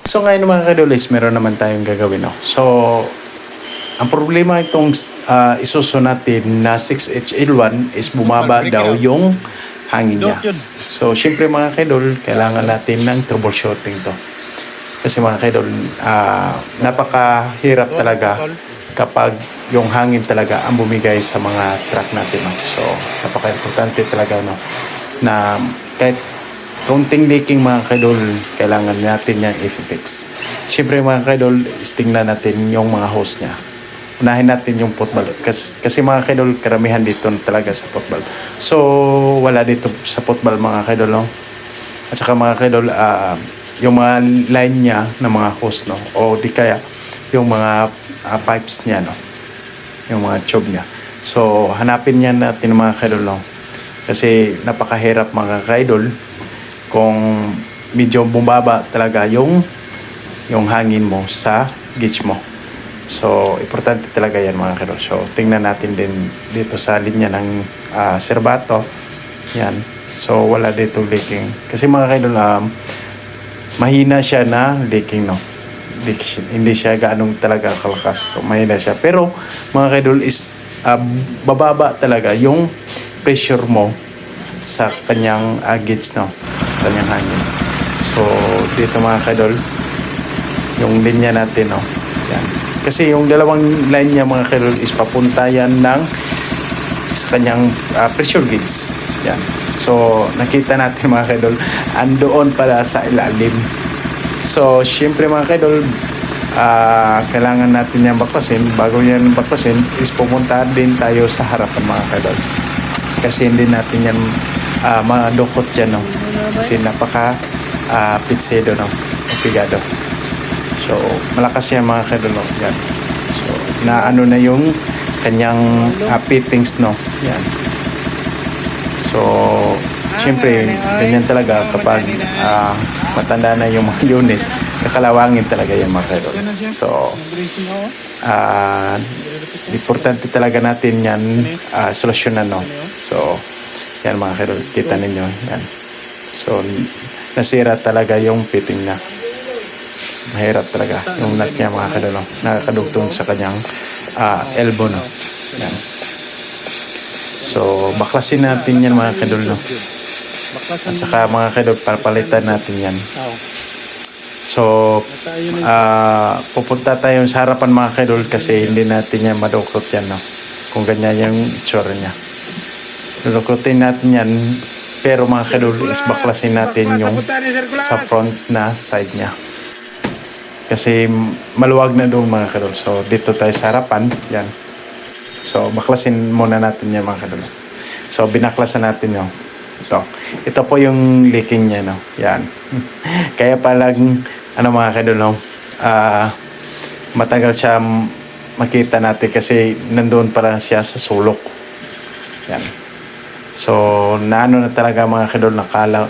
So ngayon mga kadol is meron naman tayong gagawin, no? So ang problema itong isuso natin na 6HL1 is bumaba daw yung hangin niya. So syempre mga kadol, kailangan natin ng troubleshooting to. Kasi mga kadol, napakahirap talaga kapag yung hangin talaga ang bumigay sa mga truck natin, no? So napaka-importante talaga, no, na kahit konting leaking mga kadol, kailangan natin yan i-fix. Siyempre mga kadol, tingnan natin yung mga hose niya. Unahin natin yung football. Kasi mga kadol, karamihan dito talaga sa football. So, wala dito sa football mga kadol, no? At saka mga kadol, yung mga line niya ng mga hose, no? O di kaya, yung mga pipes niya, no? Yung mga tube niya. So, hanapin niya natin mga kadol, no? Kasi napakahirap mga kadol kung medyo bumaba talaga yung hangin mo sa gauge mo. So, importante talaga yan mga kadol. So, tingnan natin din dito sa linya ng serbato. Yan. So, wala dito leaking. Kasi mga kadol, mahina siya na leaking, no? Hindi siya gaanong talaga kalakas. So, mahina siya. Pero, mga kadol, is bababa talaga yung pressure mo sa kanyang gauge, no? Sa kanyang hangin. So, dito mga kadol, yung linya natin, no? Yan. Kasi yung dalawang line niya mga kadol is papunta yan ng sa kanyang pressure gauge. Yan. So, nakita natin mga kadol, andoon pala sa ilalim. So, syempre mga kadol, kailangan natin yan baklasin. Bago yan baklasin, is pumunta din tayo sa harapan mga kadol. Kasi hindi natin yan madukot dyan, no? Kasi napaka pitsedo, no? Pigado. So, malakas yan mga kadol, no? Yan. So, naano na yung kanyang fittings, no? Yan. So, siyempre, ganyan talaga kapag matanda na yung mga unit, kakalawangin talaga yan mga kadol. So, importante talaga natin yan solusyonan, no? So, yan mga kadol, kita ninyo. Yan. So, nasira talaga yung fitting na. Mahirap talaga yung nut niya mga kadol, no? Nakakadugtong sa kanyang elbow, no? Yan. So, baklasin natin yan mga kadol, no? At saka mga kadol, papalitan natin yan. So, pupunta tayo sa harapan mga kadol kasi hindi natin yan madukot yan, no? Kung ganyan yung itsura niya. Dudukutin natin yan, pero mga kadol is baklasin natin yung sa front na side niya. Kasi maluwag na doon mga kadol. So, dito tayo sa harapan. Yan. So, baklasin muna natin yan mga kadol. So, binaklasan natin yung ito. Ito po yung leaking niya, no? Yan. Kaya palang, mga kadol, no? Matagal siya makita natin kasi nandoon para siya sa sulok. Yan. So, naano na talaga mga kadol, nakala